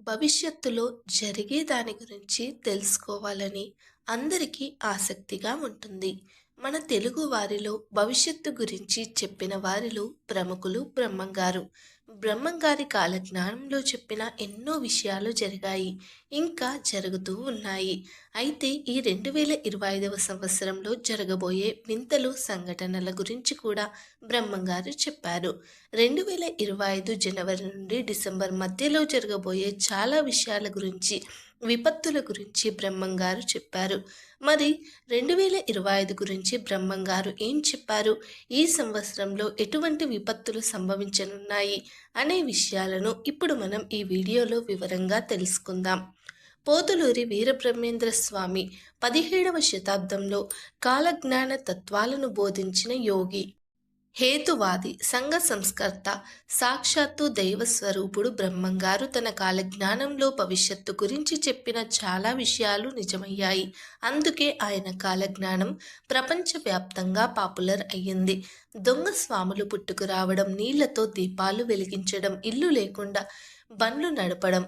భవిష్యత్తులో జరిగే దాని గురించి తెలుసుకోవాలని అందరికీ ఆసక్తిగా ఉంటుంది. మన తెలుగు వారిలో భవిష్యత్తు గురించి చెప్పిన వారిలో ప్రముఖులు బ్రహ్మంగారు. బ్రహ్మంగారి కాలజ్ఞానంలో చెప్పిన ఎన్నో విషయాలు జరిగాయి, ఇంకా జరుగుతూ ఉన్నాయి. అయితే ఈ 2025వ సంవత్సరంలో జరగబోయే వింతలు సంఘటనల గురించి కూడా బ్రహ్మంగారు చెప్పారు. 2025 జనవరి నుండి డిసెంబర్ మధ్యలో జరగబోయే చాలా విషయాల గురించి, విపత్తుల గురించి బ్రహ్మంగారు చెప్పారు. మరి 2025 గురించి బ్రహ్మంగారు ఏం చెప్పారు? ఈ సంవత్సరంలో ఎటువంటి విపత్తులు సంభవించనున్నాయి అనే విషయాలను ఇప్పుడు మనం ఈ వీడియోలో వివరంగా తెలుసుకుందాం. పోతులూరి వీరబ్రహ్మేంద్ర స్వామి 17వ శతాబ్దంలో కాలజ్ఞాన తత్వాలను బోధించిన యోగి, హేతువాది, సంఘ సంస్కర్త, సాక్షాత్తు దైవ స్వరూపుడు బ్రహ్మంగారు తన కాలజ్ఞానంలో భవిష్యత్తు గురించి చెప్పిన చాలా విషయాలు నిజమయ్యాయి. అందుకే ఆయన కాలజ్ఞానం ప్రపంచవ్యాప్తంగా పాపులర్ అయ్యింది. దొంగ స్వాములు పుట్టుకురావడం, నీళ్లతో దీపాలు వెలిగించడం, ఇల్లు లేకుండా బండ్లు నడపడం,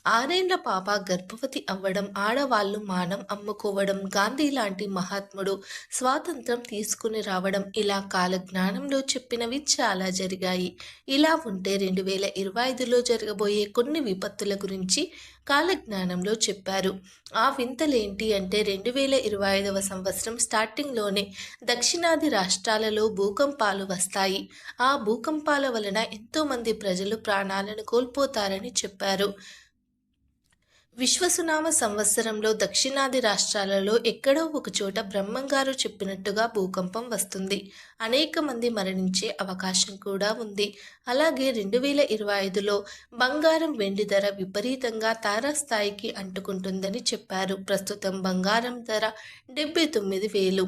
6 ఏళ్ల పాప గర్భవతి అవ్వడం, ఆడవాళ్లు మానం అమ్ముకోవడం, గాంధీ లాంటి మహాత్ముడు స్వాతంత్రం తీసుకుని రావడం, ఇలా కాలజ్ఞానంలో చెప్పినవి చాలా జరిగాయి. ఇలా ఉంటే 2025లో జరగబోయే కొన్ని విపత్తుల గురించి కాలజ్ఞానంలో చెప్పారు. ఆ వింతలేంటి అంటే 2025వ సంవత్సరం స్టార్టింగ్లోనే దక్షిణాది రాష్ట్రాలలో భూకంపాలు వస్తాయి. ఆ భూకంపాల వలన ఎంతోమంది ప్రజలు ప్రాణాలను కోల్పోతారని చెప్పారు. విశ్వసునామ సంవత్సరంలో దక్షిణాది రాష్ట్రాలలో ఎక్కడో ఒకచోట బ్రహ్మంగారు చెప్పినట్టుగా భూకంపం వస్తుంది. అనేక మంది మరణించే అవకాశం కూడా ఉంది. అలాగే 2025లో బంగారం, వెండి ధర విపరీతంగా తారాస్థాయికి అంటుకుంటుందని చెప్పారు. ప్రస్తుతం బంగారం ధర 79,000.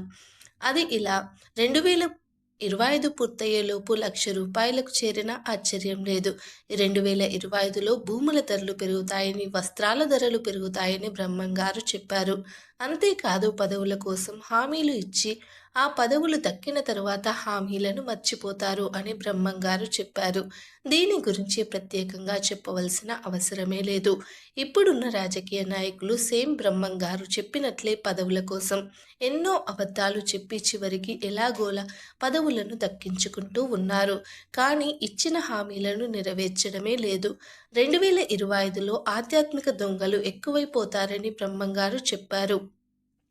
అది ఇలా 2025 పూర్తయ్యేలోపు ₹1,00,000 చేరినా ఆశ్చర్యం లేదు. 2025లో భూముల ధరలు పెరుగుతాయని, వస్త్రాల ధరలు పెరుగుతాయని బ్రహ్మంగారు చెప్పారు. అంతేకాదు పదవుల కోసం హామీలు ఇచ్చి ఆ పదవులు దక్కిన తరువాత హామీలను మర్చిపోతారు అని బ్రహ్మంగారు చెప్పారు. దీని గురించి ప్రత్యేకంగా చెప్పవలసిన అవసరమే లేదు. ఇప్పుడున్న రాజకీయ నాయకులు సేమ్ బ్రహ్మంగారు చెప్పినట్లే పదవుల కోసం ఎన్నో అబద్ధాలు చెప్పి చివరికి ఎలాగోలా పదవులను దక్కించుకుంటూ ఉన్నారు. కానీ ఇచ్చిన హామీలను నెరవేర్చడమే లేదు. 2025లో ఆధ్యాత్మిక దొంగలు ఎక్కువైపోతారని బ్రహ్మంగారు చెప్పారు.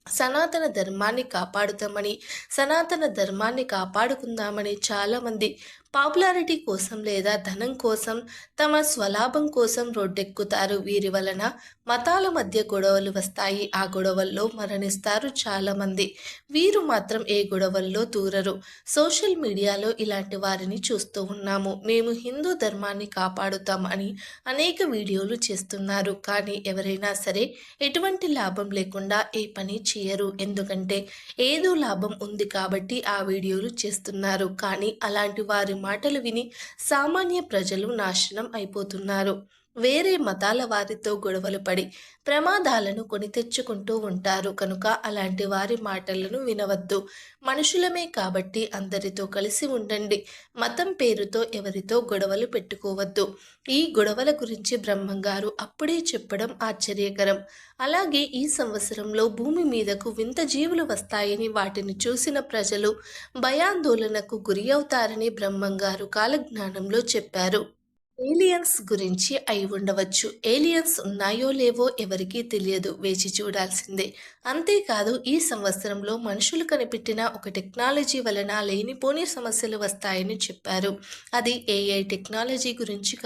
సనాతన ధర్మాన్ని కాపాడుతామని, సనాతన ధర్మాన్ని కాపాడుకుందామని చాలామంది పాపులారిటీ కోసం లేదా ధనం కోసం, తమ స్వలాభం కోసం రోడ్డెక్కుతారు. వీరి వలన మతాల మధ్య గొడవలు వస్తాయి. ఆ గొడవల్లో మరణిస్తారు చాలామంది. వీరు మాత్రం ఏ గొడవల్లో దూరరు. సోషల్ మీడియాలో ఇలాంటి వారిని చూస్తూ ఉన్నాము. మేము హిందూ ధర్మాన్ని కాపాడుతాం అని అనేక వీడియోలు చేస్తున్నారు. కానీ ఎవరైనా సరే ఎటువంటి లాభం లేకుండా ఏ పని చేయరు. ఎందుకంటే ఏదో లాభం ఉంది కాబట్టి ఆ వీడియోలు చేస్తున్నారు. కానీ అలాంటి వారి మాటలు విని సామాన్య ప్రజలు నాశనం అయిపోతున్నారు. వేరే మతాల వారితో గొడవలు పడి ప్రమాదాలను కొని తెచ్చుకుంటూ ఉంటారు. కనుక అలాంటి వారి మాటలను వినవద్దు. మనుషులమే కాబట్టి అందరితో కలిసి ఉండండి. మతం పేరుతో ఎవరితో గొడవలు పెట్టుకోవద్దు. ఈ గొడవల గురించి బ్రహ్మంగారు అప్పుడే చెప్పడం ఆశ్చర్యకరం. అలాగే ఈ సంవత్సరంలో భూమి మీదకు వింత జీవులు వస్తాయని, వాటిని చూసిన ప్రజలు భయాందోళనకు గురి అవుతారని బ్రహ్మంగారు కాలజ్ఞానంలో చెప్పారు. ఏలియన్స్ గురించి అయి ఉండవచ్చు. ఏలియన్స్ ఉన్నాయో లేవో ఎవరికీ తెలియదు, వేచి చూడాల్సిందే. అంతేకాదు ఈ సంవత్సరంలో మనుషులు కనిపెట్టిన ఒక టెక్నాలజీ వలన లేనిపోని సమస్యలు వస్తాయని చెప్పారు. అది ఏఐ టెక్నాలజీ గురించి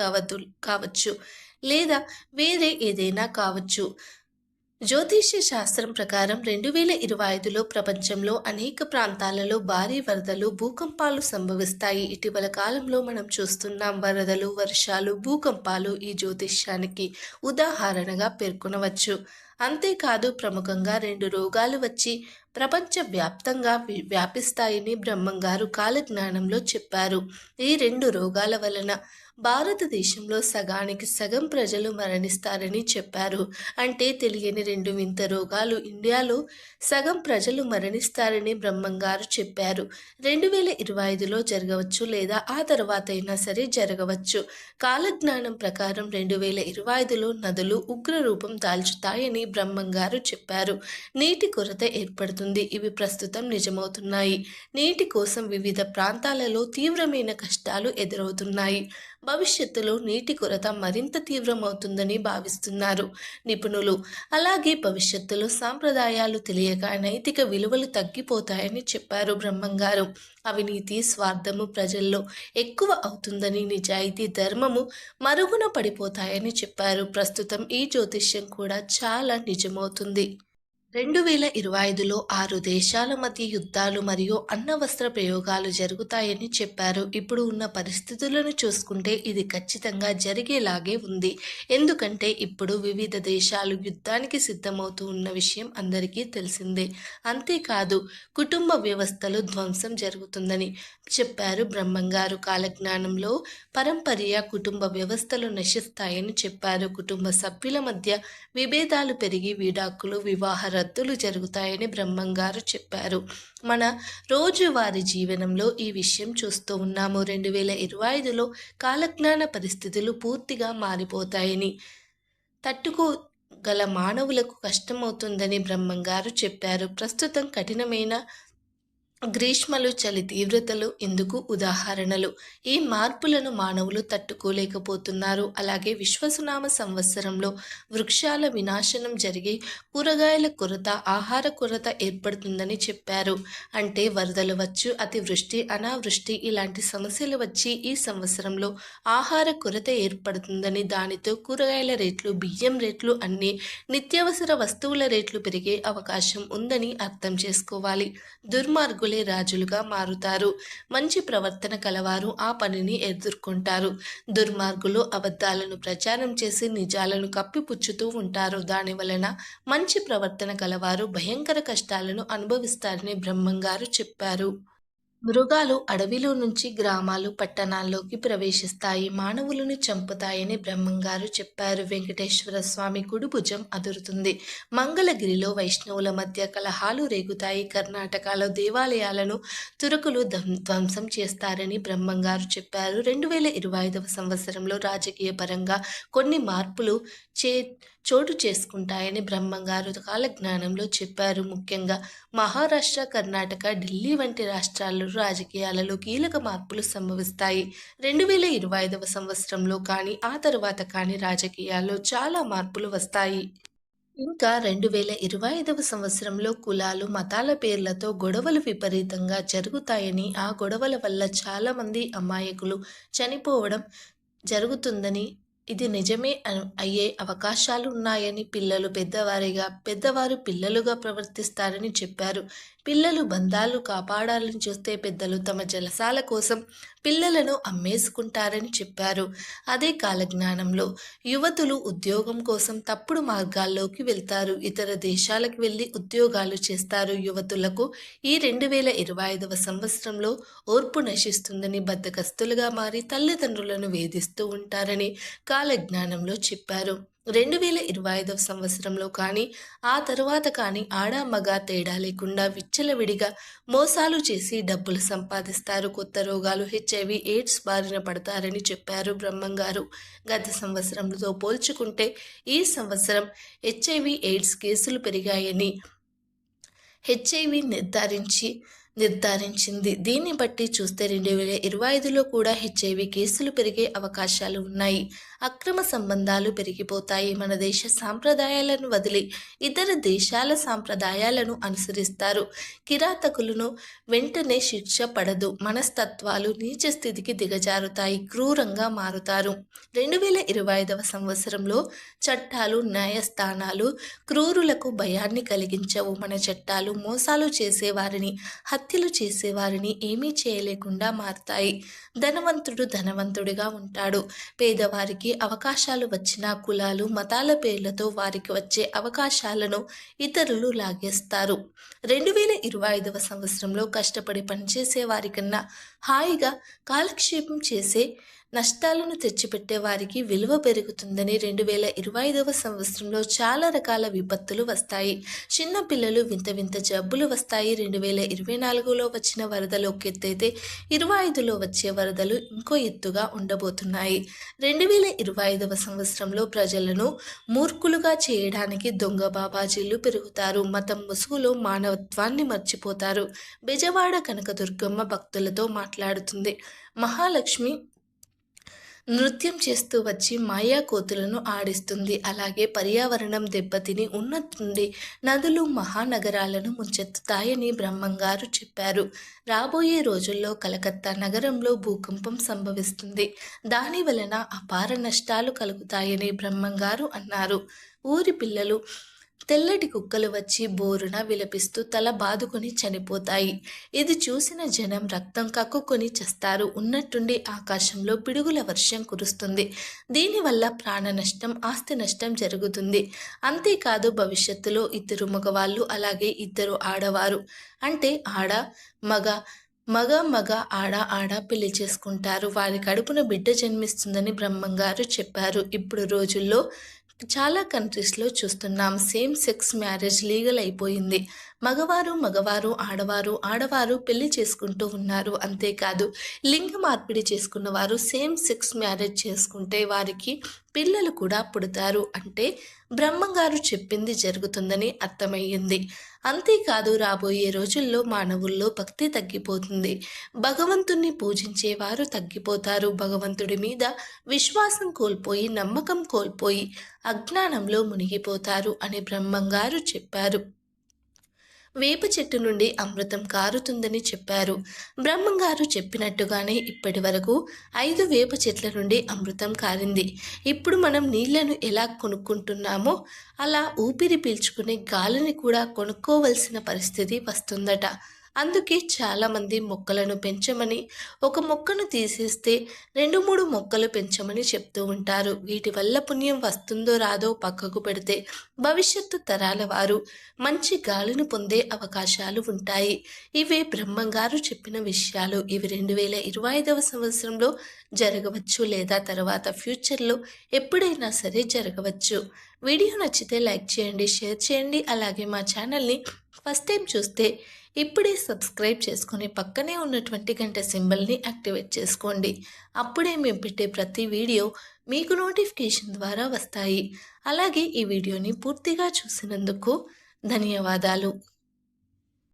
కావచ్చు లేదా వేరే ఏదైనా కావచ్చు. జ్యోతిష్య శాస్త్రం ప్రకారం 2025లో ప్రపంచంలో అనేక ప్రాంతాలలో భారీ వరదలు, భూకంపాలు సంభవిస్తాయి. ఇటీవల కాలంలో మనం చూస్తున్నాం. వరదలు, వర్షాలు, భూకంపాలు ఈ జ్యోతిష్యానికి ఉదాహరణగా పేర్కొనవచ్చు. అంతేకాదు ప్రముఖంగా 2 రోగాలు వచ్చి ప్రపంచ వ్యాప్తంగా వ్యాపిస్తాయని బ్రహ్మంగారు కాలజ్ఞానంలో చెప్పారు. ఈ 2 రోగాల వలన భారతదేశంలో సగానికి సగం ప్రజలు మరణిస్తారని చెప్పారు. అంటే తెలియని 2 వింత రోగాలు ఇండియాలో సగం ప్రజలు మరణిస్తారని బ్రహ్మంగారు చెప్పారు. 2025లో జరగవచ్చు లేదా ఆ తర్వాతైనా సరే జరగవచ్చు. కాలజ్ఞానం ప్రకారం 2025లో నదులు ఉగ్ర రూపం దాల్చుతాయని బ్రహ్మంగారు చెప్పారు. నీటి కొరత ఏర్పడుతుంది. ఇవి ప్రస్తుతం నిజమవుతున్నాయి. నీటి కోసం వివిధ ప్రాంతాలలో తీవ్రమైన కష్టాలు ఎదురవుతున్నాయి. భవిష్యత్తులో నీటి కొరత మరింత తీవ్రమవుతుందని భావిస్తున్నారు నిపుణులు. అలాగే భవిష్యత్తులో సాంప్రదాయాలు తెలియక నైతిక విలువలు తగ్గిపోతాయని చెప్పారు బ్రహ్మంగారు. అవినీతి, స్వార్థము ప్రజల్లో ఎక్కువ అవుతుందని, నిజాయితీ, ధర్మము మరుగున పడిపోతాయని చెప్పారు. ప్రస్తుతం ఈ జ్యోతిష్యం కూడా చాలా నిజమవుతుంది. 2025లో 6 దేశాల మధ్య యుద్ధాలు మరియు అణ్వస్త్ర ప్రయోగాలు జరుగుతాయని చెప్పారు. ఇప్పుడు ఉన్న పరిస్థితులను చూసుకుంటే ఇది ఖచ్చితంగా జరిగేలాగే ఉంది. ఎందుకంటే ఇప్పుడు వివిధ దేశాలు యుద్ధానికి సిద్ధమవుతూ ఉన్న విషయం అందరికీ తెలిసిందే. అంతేకాదు కుటుంబ వ్యవస్థలు ధ్వంసం జరుగుతుందని చెప్పారు బ్రహ్మంగారు. కాలజ్ఞానంలో పరంపర్య కుటుంబ వ్యవస్థలు నశిస్తాయని చెప్పారు. కుటుంబ సభ్యుల మధ్య విభేదాలు పెరిగి విడాకులు, వివాహ రద్దులు జరుగుతాయని బ్రహ్మంగారు చెప్పారు. మన రోజువారీ జీవనంలో ఈ విషయం చూస్తూ ఉన్నాము. 2025లో కాలజ్ఞాన పరిస్థితులు పూర్తిగా మారిపోతాయని, తట్టుకోగల మానవులకు కష్టమవుతుందని బ్రహ్మంగారు చెప్పారు. ప్రస్తుతం కఠినమైన గ్రీష్మలు, చలి తీవ్రతలు ఇందుకు ఉదాహరణలు. ఈ మార్పులను మానవులు తట్టుకోలేకపోతున్నారు. అలాగే విశ్వసునామ సంవత్సరంలో వృక్షాల వినాశనం జరిగి కూరగాయల కొరత, ఆహార కొరత ఏర్పడుతుందని చెప్పారు. అంటే వరదలు వచ్చు, అతివృష్టి, అనావృష్టి ఇలాంటి సమస్యలు వచ్చి ఈ సంవత్సరంలో ఆహార కొరత ఏర్పడుతుందని, దానితో కూరగాయల రేట్లు, బియ్యం రేట్లు, అన్ని నిత్యావసర వస్తువుల రేట్లు పెరిగే అవకాశం ఉందని అర్థం చేసుకోవాలి. దుర్మార్గులే రాజులుగా మారుతారు. మంచి ప్రవర్తన కలవారు ఆ పనిని ఎదుర్కొంటారు. దుర్మార్గులు అబద్ధాలను ప్రచారం చేసి నిజాలను కప్పిపుచ్చుతూ ఉంటారు. దాని వలన మంచి ప్రవర్తన కలవారు భయంకర కష్టాలను అనుభవిస్తారని బ్రహ్మంగారు చెప్పారు. మృగాలు అడవిలో నుంచి గ్రామాలు, పట్టణాల్లోకి ప్రవేశిస్తాయి. మానవులను చంపుతాయని బ్రహ్మంగారు చెప్పారు. వెంకటేశ్వర స్వామి కుడి భుజం అదురుతుంది. మంగళగిరిలో వైష్ణవుల మధ్య కలహాలు రేగుతాయి. కర్ణాటకలో దేవాలయాలను తురకులు ధ్వంసం చేస్తారని బ్రహ్మంగారు చెప్పారు. 2025వ సంవత్సరంలో రాజకీయ పరంగా కొన్ని మార్పులు చోటు చేసుకుంటాయని బ్రహ్మంగారు కాలజ్ఞానంలో చెప్పారు. ముఖ్యంగా మహారాష్ట్ర, కర్ణాటక, ఢిల్లీ వంటి రాష్ట్రాల్లో రాజకీయాలలో కీలక మార్పులు సంభవిస్తాయి. 2025వ సంవత్సరంలో కానీ ఆ తర్వాత కానీ రాజకీయాల్లో చాలా మార్పులు వస్తాయి. ఇంకా 2025వ సంవత్సరంలో కులాలు, మతాల పేర్లతో గొడవలు విపరీతంగా జరుగుతాయని, ఆ గొడవల వల్ల చాలామంది అమాయకులు చనిపోవడం జరుగుతుందని, ఇది నిజమే అయ్యే అవకాశాలు ఉన్నాయని, పిల్లలు పెద్దవారిగా, పెద్దవారు పిల్లలుగా ప్రవర్తిస్తారని చెప్పారు. పిల్లలు బంధాలు కాపాడాలని చూస్తే పెద్దలు తమ జలసాల కోసం పిల్లలను అమ్మేసుకుంటారని చెప్పారు. అదే కాలజ్ఞానంలో యువతులు ఉద్యోగం కోసం తప్పుడు మార్గాల్లోకి వెళ్తారు. ఇతర దేశాలకు వెళ్ళి ఉద్యోగాలు చేస్తారు. యువతులకు ఈ 2025వ సంవత్సరంలో ఓర్పు నశిస్తుందని, బద్ధకస్తులుగా మారి తల్లిదండ్రులను వేధిస్తూ ఉంటారని కాలజ్ఞానంలో చెప్పారు. 2025వ సంవత్సరంలో కానీ ఆ తర్వాత కానీ ఆడ మగ తేడా లేకుండా విచ్చలవిడిగా మోసాలు చేసి డబ్బులు సంపాదిస్తారు. కొత్త రోగాలు, హెచ్ఐవి, ఎయిడ్స్ బారిన పడతారని చెప్పారు బ్రహ్మంగారు. గత సంవత్సరంతో పోల్చుకుంటే ఈ సంవత్సరం హెచ్ఐవి, ఎయిడ్స్ కేసులు పెరిగాయని హెచ్ఐవి నిర్ధారించింది. దీన్ని బట్టి చూస్తే 2025లో కూడా హెచ్ఐవి కేసులు పెరిగే అవకాశాలు ఉన్నాయి. అక్రమ సంబంధాలు పెరిగిపోతాయి. మన దేశ సాంప్రదాయాలను వదిలి ఇతర దేశాల సాంప్రదాయాలను అనుసరిస్తారు. కిరాతకులను వెంటనే శిక్ష పడదు. మనస్తత్వాలు నీచ స్థితికి దిగజారుతాయి. క్రూరంగా మారుతారు. 2025వ సంవత్సరంలో చట్టాలు, న్యాయస్థానాలు క్రూరులకు భయాన్ని కలిగించవు. మన చట్టాలు మోసాలు చేసేవారిని, హత్యలు చేసేవారిని ఏమీ చేయలేకుండా మారతాయి. ధనవంతుడు ధనవంతుడిగా ఉంటాడు. పేదవారికి అవకాశాలు వచ్చిన కులాలు, మతాల పేర్లతో వారికి వచ్చే అవకాశాలను ఇతరులు లాగేస్తారు. 2025వ సంవత్సరంలో కష్టపడి పనిచేసే వారికన్నా హాయిగా కాలక్షేపం చేసే నష్టాలను తెచ్చిపెట్టే వారికి విలువ పెరుగుతుందని 2025వ సంవత్సరంలో చాలా రకాల విపత్తులు వస్తాయి. చిన్న పిల్లలు వింత వింత జబ్బులు వస్తాయి. 2024లో వచ్చిన వరదలు ఒక ఎత్తైతే 25లో వచ్చే వరదలు ఇంకో ఎత్తుగా ఉండబోతున్నాయి. 2025వ సంవత్సరంలో ప్రజలను మూర్ఖులుగా చేయడానికి దొంగ బాబాజీలు పెరుగుతారు. మతం ముసుగులో మానవత్వాన్ని మర్చిపోతారు. బెజవాడ కనకదుర్గమ్మ భక్తులతో మాట్లాడుతుంది. మహాలక్ష్మి నృత్యం చేస్తూ వచ్చి మాయా కోతులను ఆడిస్తుంది. అలాగే పర్యావరణం దెబ్బతిని ఉన్నట్టుండి నదులు మహానగరాలను ముంచెత్తుతాయని బ్రహ్మంగారు చెప్పారు. రాబోయే రోజుల్లో కలకత్తా నగరంలో భూకంపం సంభవిస్తుంది. దాని వలన అపార నష్టాలు కలుగుతాయని బ్రహ్మంగారు అన్నారు. ఊరి పిల్లలు తెల్లటి కుక్కలు వచ్చి బోరున విలపిస్తూ తల బాదుకొని చనిపోతాయి. ఇది చూసిన జనం రక్తం కక్కుకొని చస్తారు. ఉన్నట్టుండి ఆకాశంలో పిడుగుల వర్షం కురుస్తుంది. దీనివల్ల ప్రాణ నష్టం, ఆస్తి నష్టం జరుగుతుంది. అంతేకాదు భవిష్యత్తులో ఇద్దరు మగవాళ్ళు అలాగే ఇద్దరు ఆడవారు అంటే మగ మగ ఆడ పెళ్లి చేసుకుంటారు. వారి కడుపున బిడ్డ జన్మిస్తుందని బ్రహ్మంగారు చెప్పారు. ఇప్పుడు రోజుల్లో చాలా కంట్రీస్లో చూస్తున్నాం. సేమ్ సెక్స్ మ్యారేజ్ లీగల్ అయిపోయింది. మగవారు ఆడవారు పెళ్లి చేసుకుంటూ ఉన్నారు. అంతేకాదు లింగ మార్పిడి చేసుకున్న వారు సేమ్ సెక్స్ మ్యారేజ్ చేసుకుంటే వారికి పిల్లలు కూడా పుడతారు. అంటే బ్రహ్మంగారు చెప్పింది జరుగుతుందని అర్థమయ్యింది. అంతేకాదు రాబోయే రోజుల్లో మానవుల్లో భక్తి తగ్గిపోతుంది. భగవంతుణ్ణి పూజించేవారు తగ్గిపోతారు. భగవంతుడి మీద విశ్వాసం కోల్పోయి, నమ్మకం కోల్పోయి అజ్ఞానంలో మునిగిపోతారు అని బ్రహ్మంగారు చెప్పారు. వేప చెట్టు నుండి అమృతం కారుతుందని చెప్పారు. బ్రహ్మంగారు చెప్పినట్టుగానే ఇప్పటి వరకు 5 వేప చెట్ల నుండి అమృతం కారింది. ఇప్పుడు మనం నీళ్లను ఎలా కొనుక్కుంటున్నామో అలా ఊపిరి పీల్చుకునే గాలిని కూడా కొనుక్కోవలసిన పరిస్థితి వస్తుందట. అందుకే చాలామంది మొక్కలను పెంచమని, ఒక మొక్కను తీసేస్తే 2-3 మొక్కలు పెంచమని చెప్తూ ఉంటారు. వీటి వల్ల పుణ్యం వస్తుందో రాదో పక్కకు పెడితే భవిష్యత్తు తరాల వారు మంచి గాలిని పొందే అవకాశాలు ఉంటాయి. ఇవే బ్రహ్మంగారు చెప్పిన విషయాలు. ఇవి 2025వ సంవత్సరంలో జరగవచ్చు లేదా తర్వాత ఫ్యూచర్లో ఎప్పుడైనా సరే జరగవచ్చు. వీడియో నచ్చితే లైక్ చేయండి, షేర్ చేయండి. అలాగే మా ఛానల్ని ఫస్ట్ టైం చూస్తే ఇప్పుడే సబ్స్క్రైబ్ చేసుకొని పక్కనే ఉన్నటువంటి గంట సింబల్ని యాక్టివేట్ చేసుకోండి. అప్పుడే మేము పెట్టే ప్రతి వీడియో మీకు నోటిఫికేషన్ ద్వారా వస్తాయి. అలాగే ఈ వీడియోని పూర్తిగా చూసినందుకు ధన్యవాదాలు.